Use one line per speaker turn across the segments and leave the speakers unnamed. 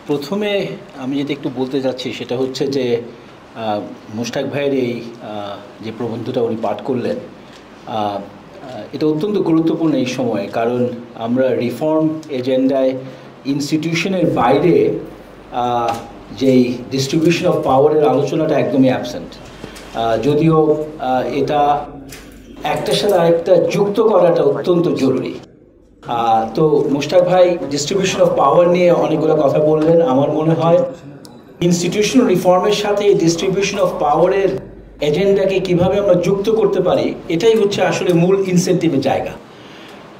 প্রথমে আমি যেটা একটু বলতে যাচ্ছি সেটা হচ্ছে যে মুশতাক ভাইয়ের এই যে প্রবন্ধটা উনি পাঠ করলেন এটা অত্যন্ত গুরুত্বপূর্ণ এই সময়ে, কারণ আমরা রিফর্ম এজেন্ডায় ইনস্টিটিউশনের বাইরে যেই ডিস্ট্রিবিউশন অফ পাওয়ারের আলোচনাটা একদমই অ্যাবসেন্ট। যদিও এটা একটার সাথে আরেকটা যুক্ত করাটা অত্যন্ত জরুরি। তো মুশতাক ভাই ডিস্ট্রিবিউশন অফ পাওয়ার নিয়ে অনেকগুলো কথা বললেন। আমার মনে হয় ইনস্টিটিউশনাল রিফর্মের সাথে ডিস্ট্রিবিউশন অফ পাওয়ারের এজেন্ডাকে কিভাবে আমরা যুক্ত করতে পারি, এটাই হচ্ছে আসলে মূল ইনসেন্টিভের জায়গা।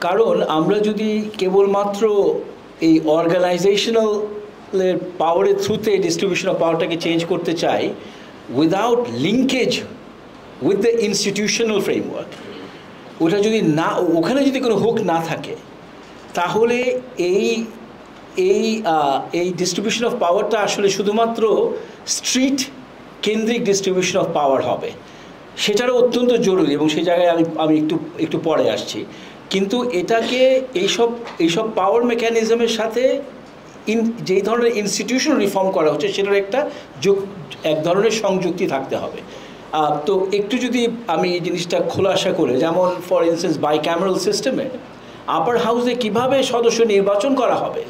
কারণ আমরা যদি কেবলমাত্র এই অর্গানাইজেশনাল পাওয়ারের থ্রুতে ডিস্ট্রিবিউশন অফ পাওয়ারটাকে চেঞ্জ করতে চাই without linkage with the institutional framework, ওটা যদি না, ওখানে যদি কোনো হুক না থাকে, তাহলে এই এই এই ডিস্ট্রিবিউশন অফ পাওয়ারটা আসলে শুধুমাত্র স্ট্রিট কেন্দ্রিক ডিস্ট্রিবিউশন অফ পাওয়ার হবে। সেটারও অত্যন্ত জরুরি এবং সেই জায়গায় আমি একটু পরে আসছি। কিন্তু এটাকে এইসব পাওয়ার মেকানিজমের সাথে যেই ধরনের ইনস্টিটিউশনাল রিফর্ম করা হচ্ছে সেটার এক ধরনের সংযুক্তি থাকতে হবে। তো একটু যদি আমি এই জিনিসটা খোলাসা করে, যেমন ফর ইনস্টেন্স বাইক্যামেরাল সিস্টেমে আপার হাউসে কীভাবে সদস্য নির্বাচন করা হবে,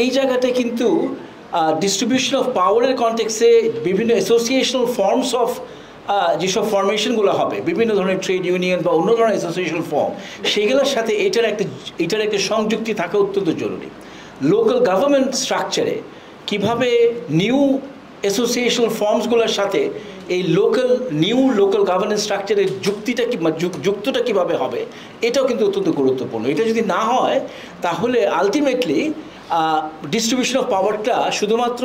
এই জায়গাতে কিন্তু ডিস্ট্রিবিউশন অফ পাওয়ারের কনটেক্সে বিভিন্ন অ্যাসোসিয়েশনাল ফর্মস অফ যেসব ফরমেশনগুলো হবে, বিভিন্ন ধরনের ট্রেড ইউনিয়ন বা অন্য ধরনের অ্যাসোসিয়েশনাল ফর্ম, সেগুলোর সাথে এটার একটা সংযুক্তি থাকা অত্যন্ত জরুরি। লোকাল গভর্নমেন্ট স্ট্রাকচারে কীভাবে নিউ অ্যাসোসিয়েশনাল ফর্মসগুলোর সাথে এই নিউ লোকাল গভর্নেন্স স্ট্রাকচারের যুক্তটা কীভাবে হবে, এটাও কিন্তু অত্যন্ত গুরুত্বপূর্ণ। এটা যদি না হয় তাহলে আলটিমেটলি ডিস্ট্রিবিউশন অফ পাওয়ারটা শুধুমাত্র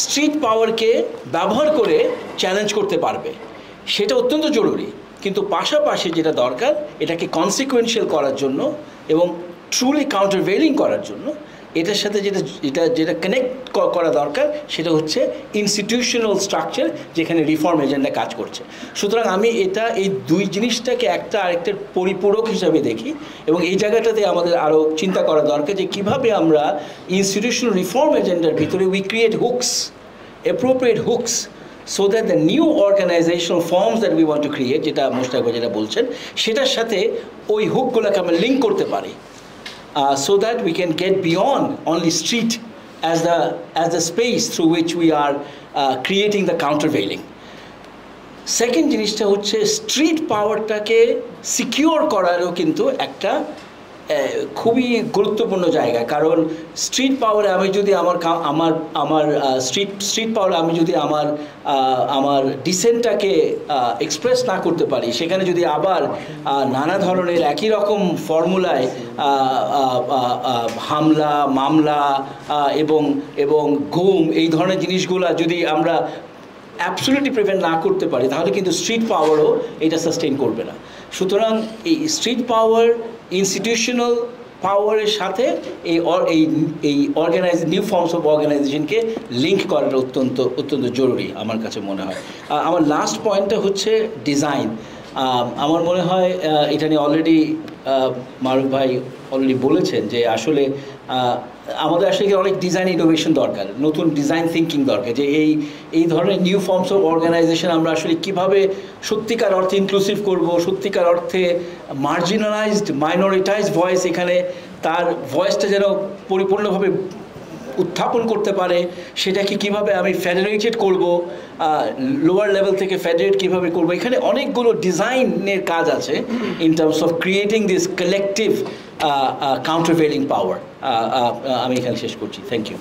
স্ট্রিট পাওয়ারকে ব্যবহার করে চ্যালেঞ্জ করতে পারবে, সেটা অত্যন্ত জরুরি। কিন্তু পাশাপাশি যেটা দরকার, এটাকে কনসিকুয়েন্সিয়াল করার জন্য এবং ট্রুলি কাউন্টারভেইলিং করার জন্য এটার সাথে যেটা কানেক্ট করা দরকার সেটা হচ্ছে ইনস্টিটিউশনাল স্ট্রাকচার, যেখানে রিফর্ম এজেন্ডা কাজ করছে। সুতরাং আমি এই দুই জিনিসটাকে একটা আরেকটার পরিপূরক হিসাবে দেখি এবং এই জায়গাটাতে আমাদের আরও চিন্তা করা দরকার যে কীভাবে আমরা ইনস্টিটিউশনাল রিফর্ম এজেন্ডার ভিতরে we create hooks, appropriate hooks, so that the new organizational forms that we want to create, যেটা মুশতাক ভাই যেটা বলছেন, সেটার সাথে ওই হুকগুলোকে আমরা লিঙ্ক করতে পারি, so that we can get beyond only street as the space through which we are creating the countervailing. Second জিনিসটা হচ্ছে স্ট্রিট পাওয়ারটাকে সিকিউর করারও কিন্তু একটা খুবই গুরুত্বপূর্ণ জায়গা। কারণ স্ট্রিট পাওয়ারে আমি যদি আমার স্ট্রিট পাওয়ারে আমি যদি আমার ডিসেন্টটাকে এক্সপ্রেস না করতে পারি, সেখানে যদি আবার নানা ধরনের একই রকম ফর্মুলায় হামলা, মামলা এবং গুম, এই ধরনের জিনিসগুলো যদি আমরা অ্যাবসলিউটলি প্রিভেন্ট না করতে পারি, তাহলে কিন্তু স্ট্রিট পাওয়ারও এটা সাস্টেইন করবে না। সুতরাং এই স্ট্রিট পাওয়ার ইনস্টিটিউশনাল পাওয়ারের সাথে এই নিউ ফর্মস অফ অর্গানাইজেশনকে লিঙ্ক করাটা অত্যন্ত জরুরি আমার কাছে মনে হয়। আমার লাস্ট পয়েন্টটা হচ্ছে ডিজাইন। আমার মনে হয় এটা নিয়ে অলরেডি মারুফ ভাই অলরেডি বলেছেন যে আসলে আমাদের আসলে অনেক ডিজাইন ইনোভেশন দরকার, নতুন ডিজাইন থিঙ্কিং দরকার, যে এই ধরনের নিউ ফর্মস অফ অর্গানাইজেশন আমরা আসলে কীভাবে সত্যিকার অর্থে ইনক্লুসিভ করব, সত্যিকার অর্থে মার্জিনালাইজড মাইনরিটাইজড ভয়েস, এখানে তার ভয়েসটা যেন পরিপূর্ণভাবে উত্থাপন করতে পারে, সেটাকে কীভাবে আমি ফেডারেটেড করব, লোয়ার লেভেল থেকে ফেডারেট কীভাবে করব, এখানে অনেকগুলো ডিজাইনের কাজ আছে in terms of creating this collective countervailing power. আমি এখানে শেষ করছি। Thank you.